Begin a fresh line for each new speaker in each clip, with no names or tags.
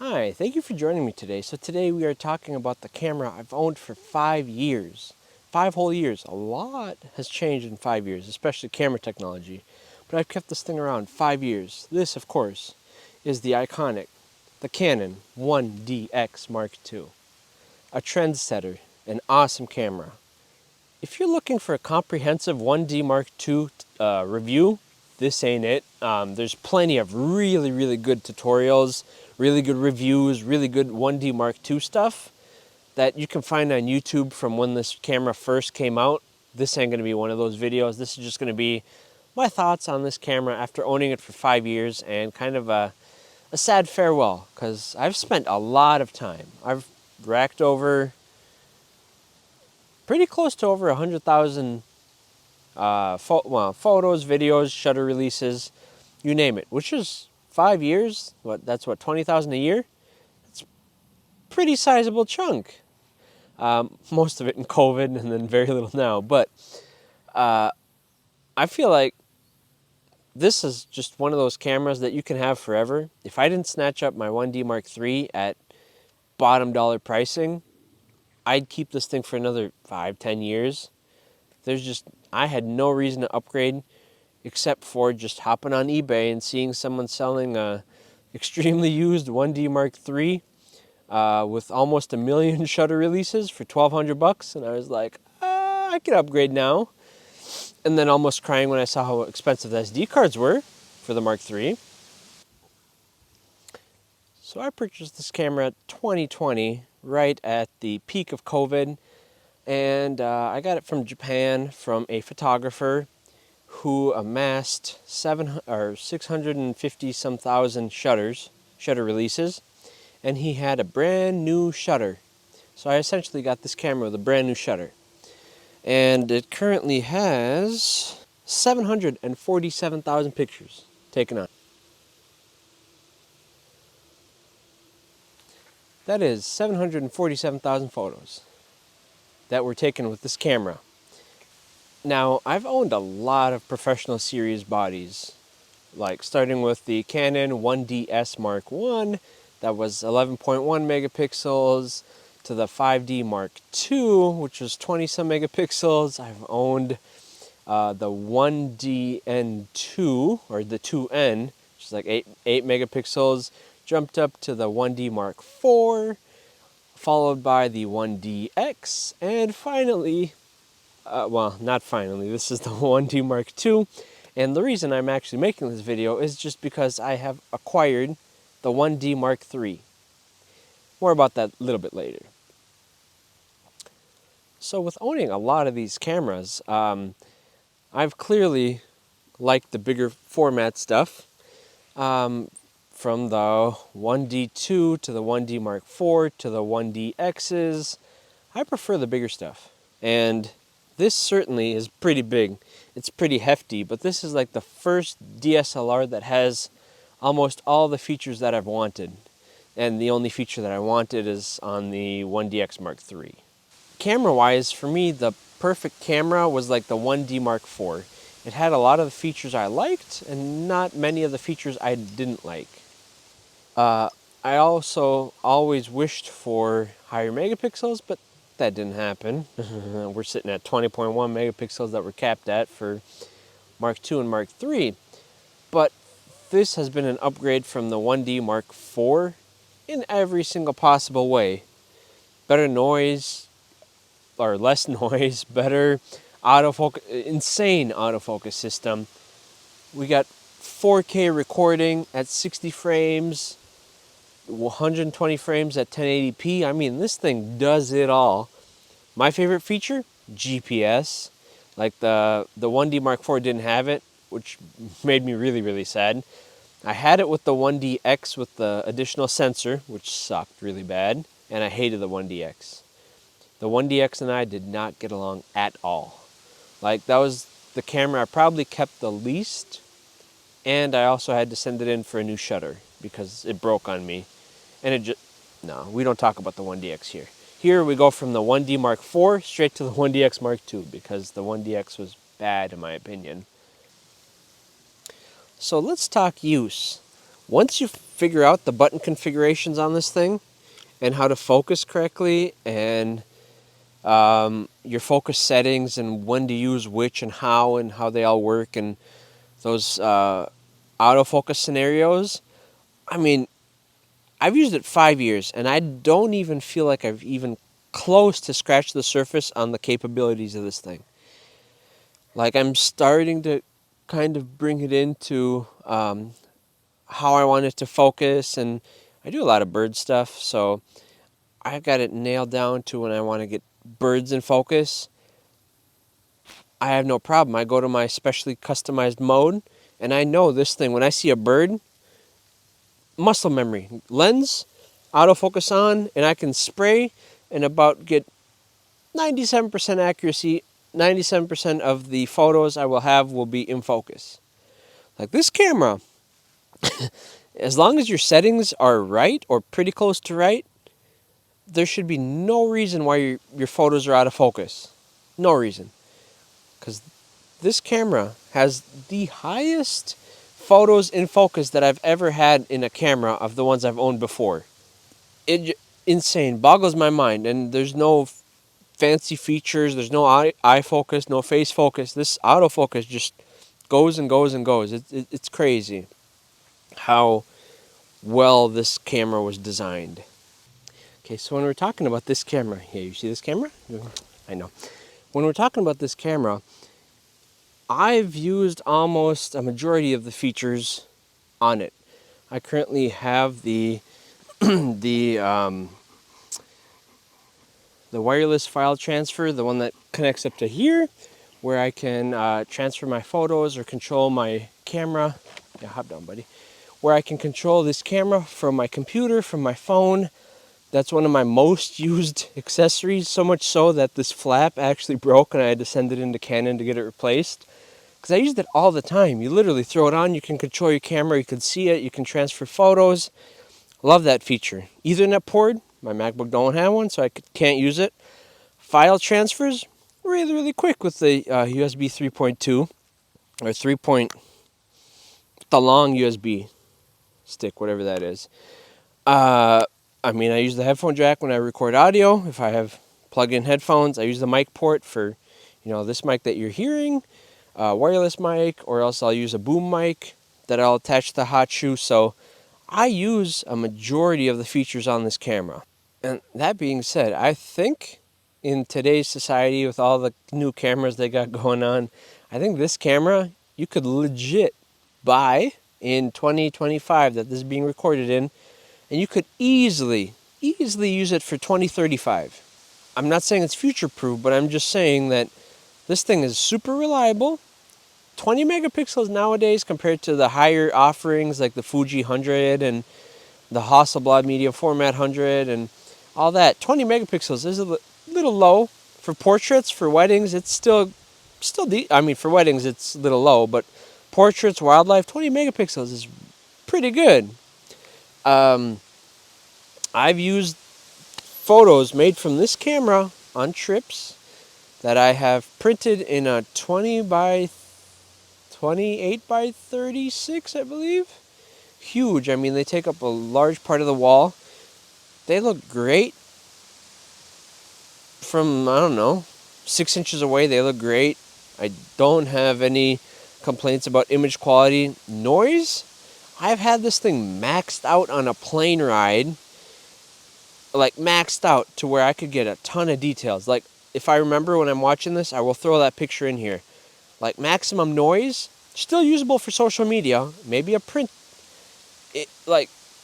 Hi, thank you for joining me today. So today we are talking about the camera I've owned for 5 years. 5 whole years. A lot has changed in 5 years, especially camera technology. But I've kept this thing around 5 years. This, of course, is the iconic, the Canon 1DX Mark II. A trendsetter, an awesome camera. If you're looking for a comprehensive 1D Mark II review, this ain't it. There's plenty of really good tutorials, really good reviews, really good 1D Mark II stuff that you can find on YouTube from when this camera first came out. This ain't gonna be one of those videos. This is just gonna be my thoughts on this camera after owning it for 5 years and kind of a sad farewell, because I've spent a lot of time. I've racked over pretty close to over 100,000 photos, videos, shutter releases, you name it, which is 5 years. That's what, 20,000 a year? It's a pretty sizable chunk. Most of it in COVID and then very little now. But I feel like this is just one of those cameras that you can have forever. If I didn't snatch up my 1D Mark III at bottom dollar pricing, I'd keep this thing for another 5-10 years. I had no reason to upgrade except for just hopping on eBay and seeing someone selling a extremely used 1D Mark III with almost 1 million shutter releases for $1,200, and I was like, I could upgrade now. And then almost crying when I saw how expensive the SD cards were for the Mark III. So I purchased this camera 2020, right at the peak of COVID, and I got it from Japan from a photographer who amassed 650 some thousand shutter releases, and he had a brand new shutter. So I essentially got this camera with a brand new shutter, and it currently has 747,000 pictures taken on. That is 747,000 photos that were taken with this camera. Now, I've owned a lot of professional series bodies, like starting with the Canon 1DS Mark I, that was 11.1 megapixels, to the 5D Mark II, which was 20 some megapixels. I've owned the 1DN2, or the 2N, which is like 8 megapixels, jumped up to the 1D Mark IV, followed by the 1DX, and finally, well, not finally, this is the 1D Mark II. And the reason I'm actually making this video is just because I have acquired the 1D Mark III. More about that a little bit later. So with owning a lot of these cameras, I've clearly liked the bigger format stuff. From the 1D2 to the 1D Mark IV to the 1DXs, I prefer the bigger stuff. And this certainly is pretty big. It's pretty hefty, but this is like the first DSLR that has almost all the features that I've wanted. And the only feature that I wanted is on the 1DX Mark III. Camera-wise, for me, the perfect camera was like the 1D Mark IV. It had a lot of the features I liked and not many of the features I didn't like. I also always wished for higher megapixels, but that didn't happen. We're sitting at 20.1 megapixels that we're capped at for Mark II and Mark III. But this has been an upgrade from the 1D Mark IV in every single possible way. Better noise, or less noise, better autofocus, insane autofocus system. We got 4K recording at 60 frames, 120 frames at 1080p. I mean, this thing does it all. My favorite feature, GPS. Like the 1D Mark IV didn't have it, which made me really sad. I had it with the 1DX with the additional sensor, which sucked really bad, and I hated the 1DX. The 1DX and I did not get along at all. Like, that was the camera I probably kept the least, and I also had to send it in for a new shutter because it broke on me. And it just, no, we don't talk about the 1DX here. Here we go from the 1D Mark IV straight to the 1DX Mark II because the 1DX was bad in my opinion. So let's talk use. Once you figure out the button configurations on this thing and how to focus correctly and your focus settings and when to use which and how they all work and those autofocus scenarios, I mean, I've used it 5 years and I don't even feel like I've even close to scratched the surface on the capabilities of this thing. Like, I'm starting to kind of bring it into how I want it to focus, and I do a lot of bird stuff, so I've got it nailed down to when I want to get birds in focus. I have no problem. I go to my specially customized mode, and I know this thing, when I see a bird, muscle memory, lens, autofocus on, and I can spray and about get 97% accuracy. 97% of the photos I will have will be in focus. Like this camera, as long as your settings are right or pretty close to right, there should be no reason why your photos are out of focus. No reason. Because this camera has the highest photos in focus that I've ever had in a camera of the ones I've owned before. Insane. Boggles my mind. And there's no fancy features. There's no eye focus, no face focus. This autofocus just goes and goes and goes. It's crazy how well this camera was designed. Okay, so when we're talking about this camera, yeah, you see this camera? I know. When we're talking about this camera, I've used almost a majority of the features on it. I currently have the the wireless file transfer, the one that connects up to here, where I can transfer my photos or control my camera. Yeah, hop down, buddy. Where I can control this camera from my computer, from my phone. That's one of my most used accessories, so much so that this flap actually broke and I had to send it into Canon to get it replaced. Because I used it all the time. You literally throw it on, you can control your camera, you can see it, you can transfer photos. Love that feature. Ethernet port, my MacBook don't have one, so I can't use it. File transfers, really, really quick with the USB 3.2 or 3. The long USB stick, whatever that is. I mean, I use the headphone jack when I record audio. If I have plug-in headphones, I use the mic port for, this mic that you're hearing, wireless mic, or else I'll use a boom mic that I'll attach to the hot shoe. So I use a majority of the features on this camera. And that being said, I think in today's society with all the new cameras they got going on, I think this camera you could legit buy in 2025 that this is being recorded in, and you could easily use it for 2035. I'm not saying it's future-proof, but I'm just saying that this thing is super reliable. 20 megapixels nowadays compared to the higher offerings like the Fuji 100 and the Hasselblad Media Format 100 and all that. 20 megapixels is a little low for portraits, for weddings. It's still for weddings it's a little low, but portraits, wildlife, 20 megapixels is pretty good. I've used photos made from this camera on trips that I have printed in a 20 by 28 by 36, I believe. Huge. I mean, they take up a large part of the wall. They look great from, 6 inches away. They look great. I don't have any complaints about image quality. Noise? I've had this thing maxed out on a plane ride. Like, maxed out to where I could get a ton of details. Like, if I remember when I'm watching this, I will throw that picture in here. Like, maximum noise, still usable for social media. Maybe a print.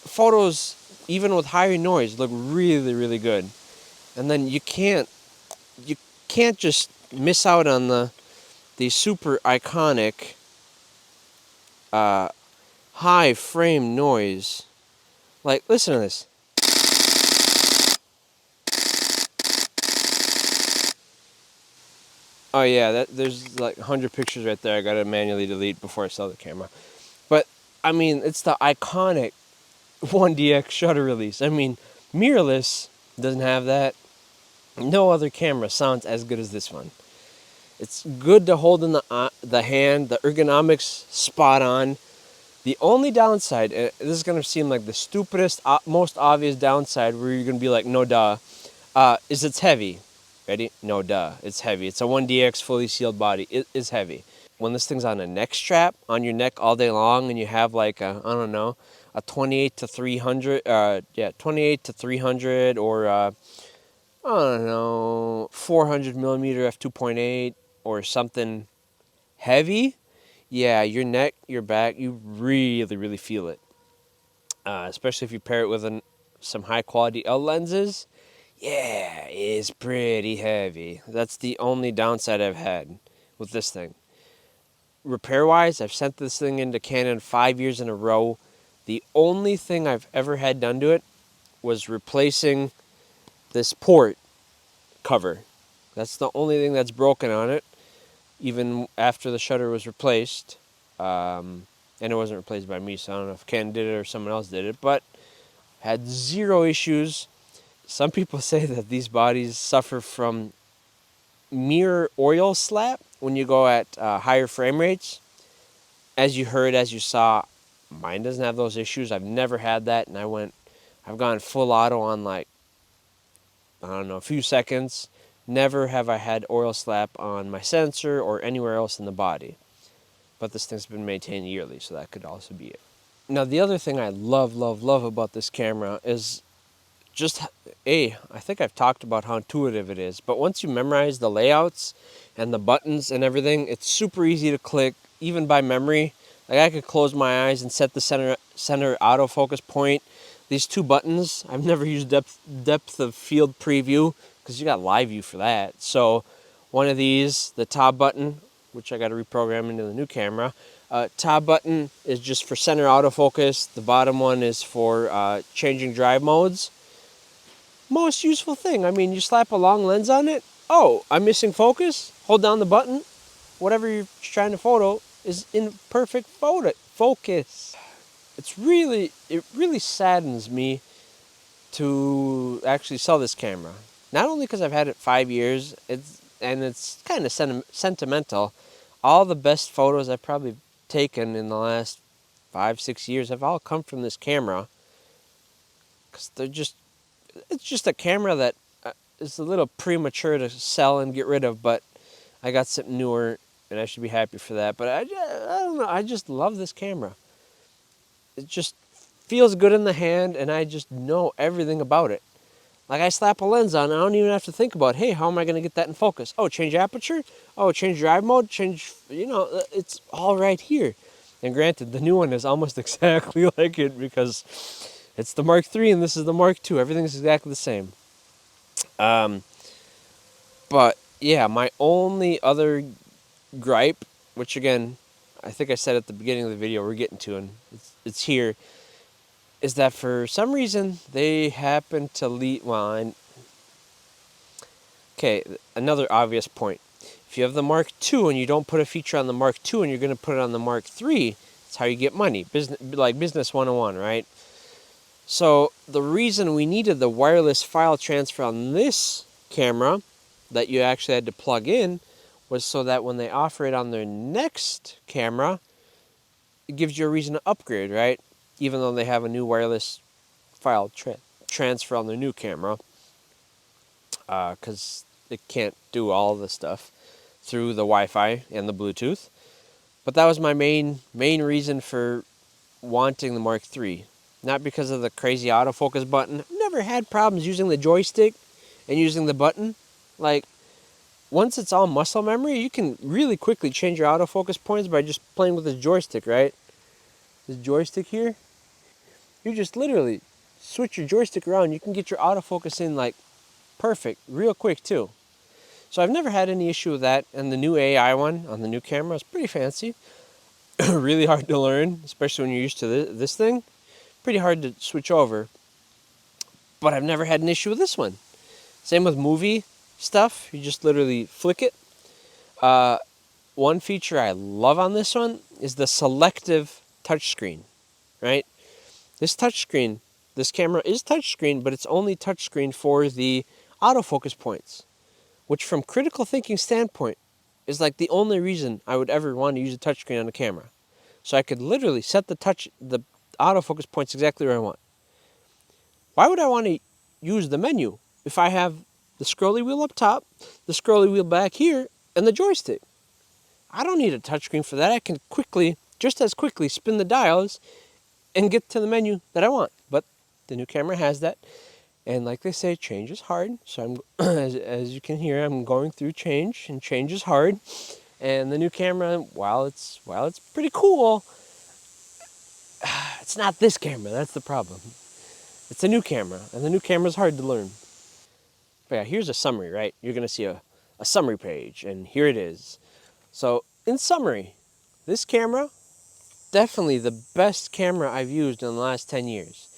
Photos, even with higher noise, look really, really good. And then you can't just miss out on the super iconic high frame noise. Like, listen to this. Oh yeah, there's like 100 pictures right there I gotta manually delete before I sell the camera. But, I mean, it's the iconic 1DX shutter release. I mean, mirrorless doesn't have that. No other camera sounds as good as this one. It's good to hold in the hand. The ergonomics spot on. The only downside, and this is going to seem like the stupidest, most obvious downside where you're going to be like, no duh, is it's heavy. Ready? No duh, it's heavy. It's a 1DX fully sealed body. It is heavy. When this thing's on a neck strap on your neck all day long and you have like a, I don't know, a 28 to 300, 28 to 300 or I don't know, 400 millimeter f2.8 or something heavy, yeah, your neck, your back, you really, really feel it. Especially if you pair it with some high quality L lenses. Yeah, it's pretty heavy. That's the only downside I've had with this thing. Repair wise, I've sent this thing into Canon 5 years in a row. The only thing I've ever had done to it was replacing this port cover. That's the only thing that's broken on it, even after the shutter was replaced. And it wasn't replaced by me, so I don't know if Canon did it or someone else did it, but had zero issues. Some people say that these bodies suffer from mirror oil slap when you go at higher frame rates. As you heard, as you saw, mine doesn't have those issues. I've never had that, and I've gone full auto on like, I don't know, a few seconds. Never have I had oil slap on my sensor or anywhere else in the body. But this thing's been maintained yearly, so that could also be it. Now, the other thing I love, love, love about this camera is just, I think I've talked about how intuitive it is, but once you memorize the layouts and the buttons and everything, it's super easy to click, even by memory. Like I could close my eyes and set the center autofocus point. These two buttons, I've never used depth of field preview because you got live view for that. So one of these, the top button, which I got to reprogram into the new camera, top button is just for center autofocus. The bottom one is for changing drive modes. Most useful thing. I mean, you slap a long lens on it. Oh, I'm missing focus. Hold down the button. Whatever you're trying to photo is in perfect focus. It really saddens me to actually sell this camera. Not only because I've had it 5 years, it's kind of sentimental. All the best photos I've probably taken in the last 5-6 years have all come from this camera. Because it's just a camera that is a little premature to sell and get rid of, but I got something newer and I should be happy for that. But I don't know, I just love this camera. It just feels good in the hand and I just know everything about it. Like I slap a lens on, I don't even have to think about, hey, how am I going to get that in focus? Oh, change aperture? Oh, change drive mode? It's all right here. And granted, the new one is almost exactly like it because it's the Mark III and this is the Mark II. Everything's exactly the same. But yeah, my only other gripe, which again, I think I said at the beginning of the video, we're getting to, and it's here, is that for some reason they happen to leave. Okay, another obvious point. If you have the Mark II and you don't put a feature on the Mark II and you're going to put it on the Mark III, it's how you get money. Business 101, right? So the reason we needed the wireless file transfer on this camera that you actually had to plug in was so that when they offer it on their next camera, it gives you a reason to upgrade, right? Even though they have a new wireless file transfer on their new camera, because it can't do all the stuff through the Wi-Fi and the Bluetooth. But that was my main reason for wanting the Mark III. Not because of the crazy autofocus button. I've never had problems using the joystick and using the button. Like, once it's all muscle memory, you can really quickly change your autofocus points by just playing with the joystick, right? This joystick here, you just literally switch your joystick around. You can get your autofocus in like perfect, real quick too. So I've never had any issue with that. And the new AI one on the new camera is pretty fancy. Really hard to learn, especially when you're used to this thing. Pretty hard to switch over. But I've never had an issue with this one. Same with movie stuff. You just literally flick it. One feature I love on this one is the selective touchscreen, right? This camera is touchscreen, but it's only touchscreen for the autofocus points, which from critical thinking standpoint is like the only reason I would ever want to use a touchscreen on a camera. So I could literally set the autofocus points exactly where I want. Why would I want to use the menu if I have the scrolly wheel up top, the scrolly wheel back here, and the joystick? I don't need a touchscreen for that. I can just as quickly spin the dials and get to the menu that I want. But the new camera has that. And like they say, change is hard. So I'm, as you can hear, I'm going through change, and change is hard. And the new camera, while it's pretty cool, it's not this camera. That's the problem. It's a new camera, and the new camera is hard to learn. But yeah, here's a summary, right? You're gonna see a summary page, and here it is. So in summary, this camera, definitely the best camera I've used in the last 10 years.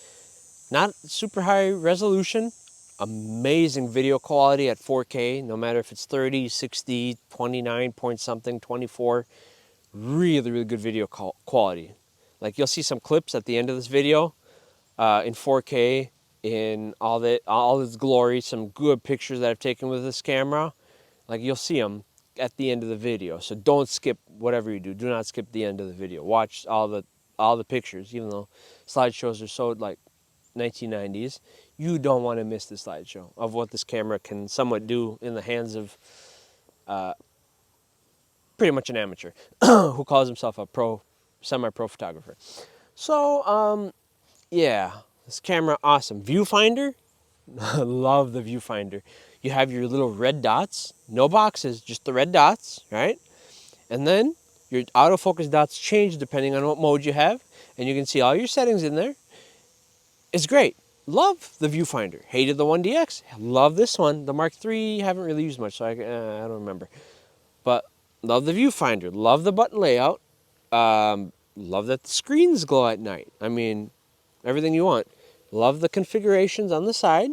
Not super high resolution, amazing video quality at 4K, no matter if it's 30, 60, 29 point something, 24. Really, really good video quality. Like you'll see some clips at the end of this video in 4K in all its glory, some good pictures that I've taken with this camera. Like you'll see them at the end of the video. So don't skip whatever you do. Do not skip the end of the video. Watch all the pictures, even though slideshows are so like 1990s. You don't want to miss the slideshow of what this camera can somewhat do in the hands of pretty much an amateur who calls himself a semi-pro photographer. So, yeah, this camera, awesome. Viewfinder, love the viewfinder. You have your little red dots, no boxes, just the red dots, right? And then your autofocus dots change depending on what mode you have, and you can see all your settings in there. It's great. Love the viewfinder. Hated the 1DX. Love this one. The Mark III, haven't really used much, so I don't remember. But love the viewfinder. Love the button layout. Love that the screens glow at night. I mean, everything you want. Love the configurations on the side,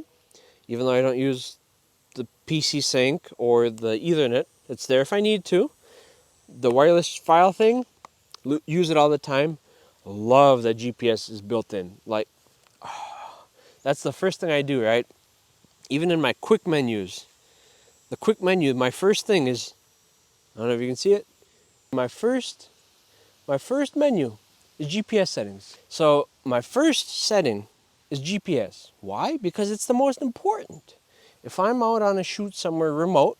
even though I don't use the PC sync or the Ethernet. It's there if I need to. The wireless file thing, use it all the time. Love that GPS is built in. Like, that's the first thing I do, right? Even in my quick menus. The quick menu, my first thing is, I don't know if you can see it. My first menu is GPS settings. So my first setting is GPS. Why? Because it's the most important. If I'm out on a shoot somewhere remote,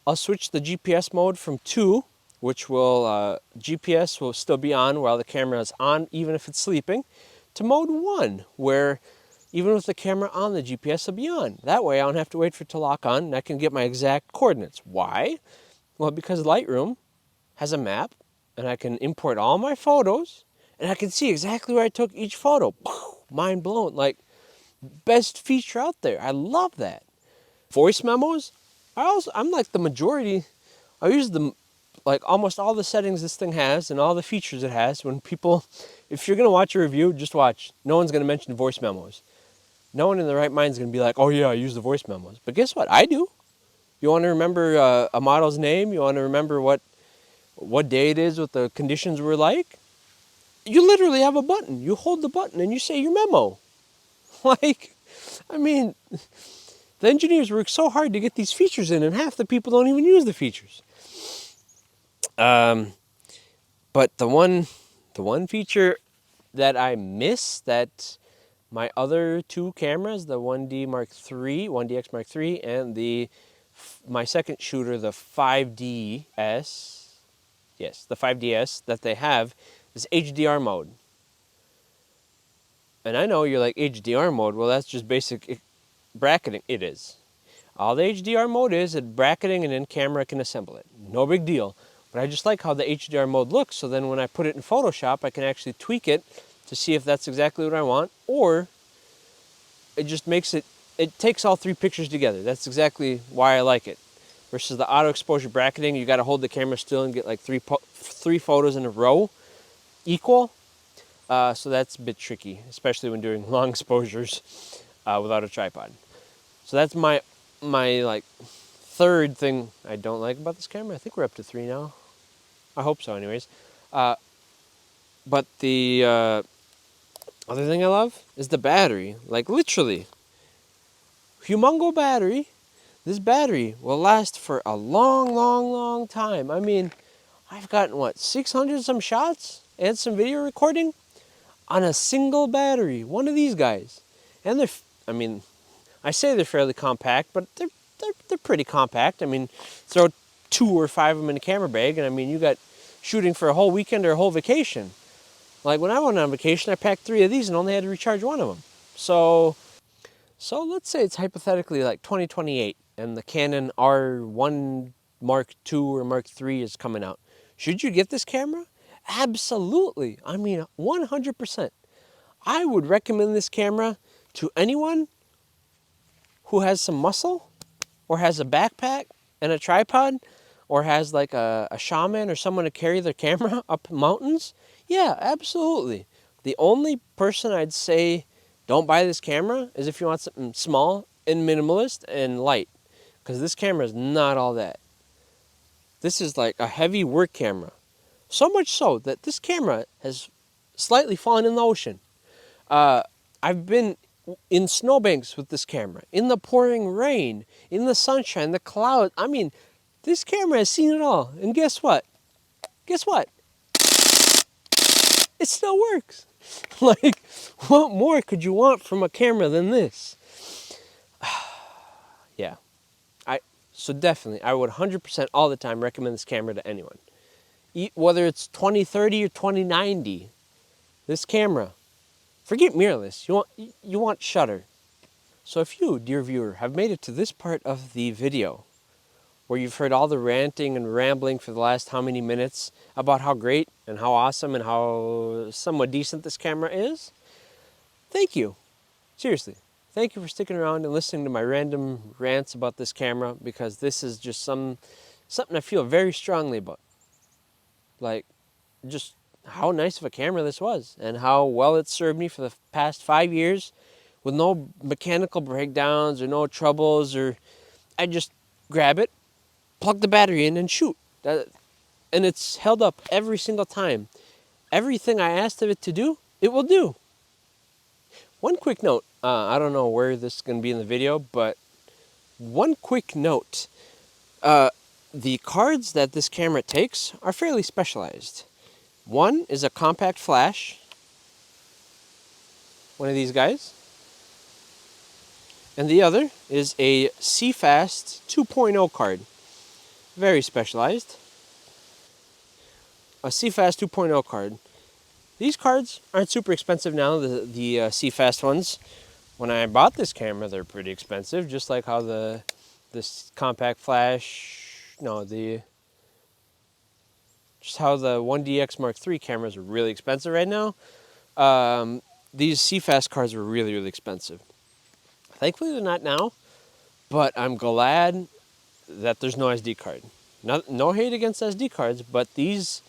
I'll switch the GPS mode from 2, which will, GPS will still be on while the camera is on, even if it's sleeping, to mode 1, where even with the camera on, the GPS will be on. That way I don't have to wait for it to lock on, and I can get my exact coordinates. Why? Well, because Lightroom has a map, and I can import all my photos, and I can see exactly where I took each photo. Mind blown. Like, best feature out there. I love that. Voice memos, I'm like the majority. I use like almost all the settings this thing has and all the features it has. When people, if you're going to watch a review, just watch. No one's going to mention voice memos. No one in their right mind is going to be like, oh yeah, I use the voice memos. But guess what? I do. You want to remember a model's name? You want to remember what day it is, what the conditions were like? You literally have a button. You hold the button and you say your memo. Like, I mean, the engineers work so hard to get these features in, and half the people don't even use the features. But the one feature that I miss that my other two cameras, the 1DX Mark III, and my second shooter, the 5DS, yes, the 5DS that they have, is HDR mode. And I know you're like, HDR mode, well, that's just basic bracketing. It is. All the HDR mode is bracketing, and then camera can assemble it. No big deal. But I just like how the HDR mode looks, so then when I put it in Photoshop, I can actually tweak it to see if that's exactly what I want, or it just makes it takes all 3 pictures together. That's exactly why I like it. Versus the auto exposure bracketing, you got to hold the camera still and get like three photos in a row equal. So that's a bit tricky, especially when doing long exposures without a tripod. So that's my like third thing I don't like about this camera. I think we're up to 3 now. I hope so, anyways. But the other thing I love is the battery. Like, literally, humongo battery. This battery will last for a long, long, long time. I mean, I've gotten, 600 some shots? and some video recording on a single battery, one of these guys. And I mean, I say they're fairly compact, but they're pretty compact. I mean, throw 2 or 5 of them in a camera bag, and I mean, you got shooting for a whole weekend or a whole vacation. Like when I went on vacation, I packed 3 of these and only had to recharge 1 of them. So let's say it's hypothetically like 2028 and the Canon R1 Mark II or Mark III is coming out. Should you get this camera? Absolutely. I mean, 100%. I would recommend this camera to anyone who has some muscle or has a backpack and a tripod or has like a shaman or someone to carry their camera up mountains. Yeah, absolutely. The only person I'd say don't buy this camera is if you want something small and minimalist and light, because this camera is not all that. This is like a heavy work camera. So much so that this camera has slightly fallen in the ocean. I've been in snowbanks with this camera, in the pouring rain, in the sunshine, the clouds. I mean, this camera has seen it all. And guess what? Guess what? It still works. Like, what more could you want from a camera than this? Yeah. So definitely, I would 100% all the time recommend this camera to anyone. Whether it's 2030 or 2090, this camera, forget mirrorless, you want shutter. So if you, dear viewer, have made it to this part of the video, where you've heard all the ranting and rambling for the last how many minutes about how great and how awesome and how somewhat decent this camera is, thank you. Seriously. Thank you for sticking around and listening to my random rants about this camera, because this is just something I feel very strongly about. Like, just how nice of a camera this was and how well it served me for the past 5 years with no mechanical breakdowns or no troubles, or I just grab it, plug the battery in and shoot. And it's held up every single time. Everything I asked of it to do, it will do. One quick note, I don't know where this is going to be in the video, but one quick note. The cards that this camera takes are fairly specialized. One is a compact flash, one of these guys, and the other is a CFast 2.0 card, very specialized. A CFast 2.0 card. These cards aren't super expensive now, the CFast ones. When I bought this camera, they're pretty expensive, just like how this compact flash, just how the 1DX Mark III cameras are really expensive right now. These CFast cards were really, really expensive. Thankfully, they're not now, but I'm glad that there's no SD card. No hate against SD cards, but these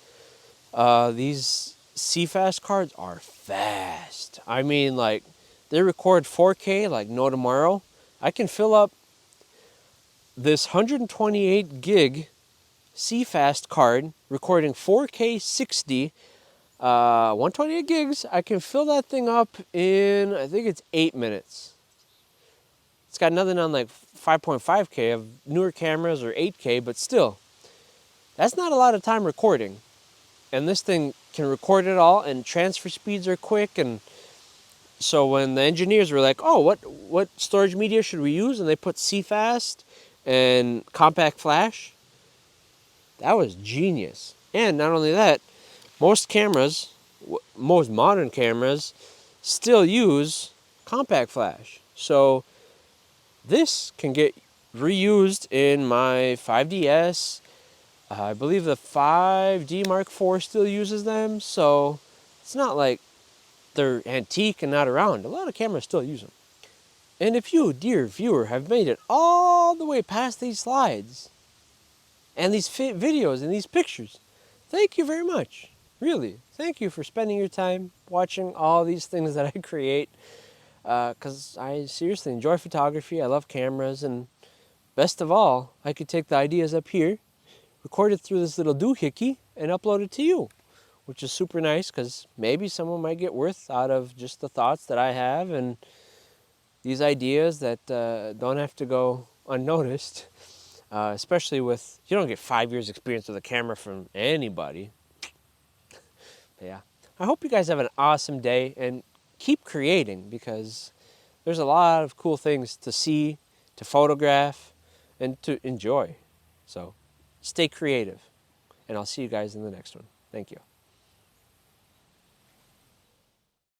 CFast cards are fast. I mean, like, they record 4K like no tomorrow. I can fill up this 128 gig CFast card recording 4K 60, 128 gigs. I can fill that thing up in, I think it's 8 minutes. It's got nothing on like 5.5K of newer cameras or 8K, but still, that's not a lot of time recording. And this thing can record it all, and transfer speeds are quick. And so when the engineers were like, oh, what storage media should we use? And they put CFast and compact flash. That was genius. And not only that, most modern cameras still use compact flash. So this can get reused in my 5DS. I believe the 5D Mark IV still uses them. So it's not like they're antique and not around. A lot of cameras still use them. And if you, dear viewer, have made it all the way past these slides and these videos and these pictures, thank you very much. Really, thank you for spending your time watching all these things that I create, because I seriously enjoy photography. I love cameras, and best of all, I could take the ideas up here, record it through this little doohickey, and upload it to you, which is super nice, because maybe someone might get worth out of just the thoughts that I have and these ideas that don't have to go unnoticed. Especially with, you don't get 5 years experience with a camera from anybody. Yeah. I hope you guys have an awesome day and keep creating, because there's a lot of cool things to see, to photograph, and to enjoy. So stay creative, and I'll see you guys in the next one. Thank you.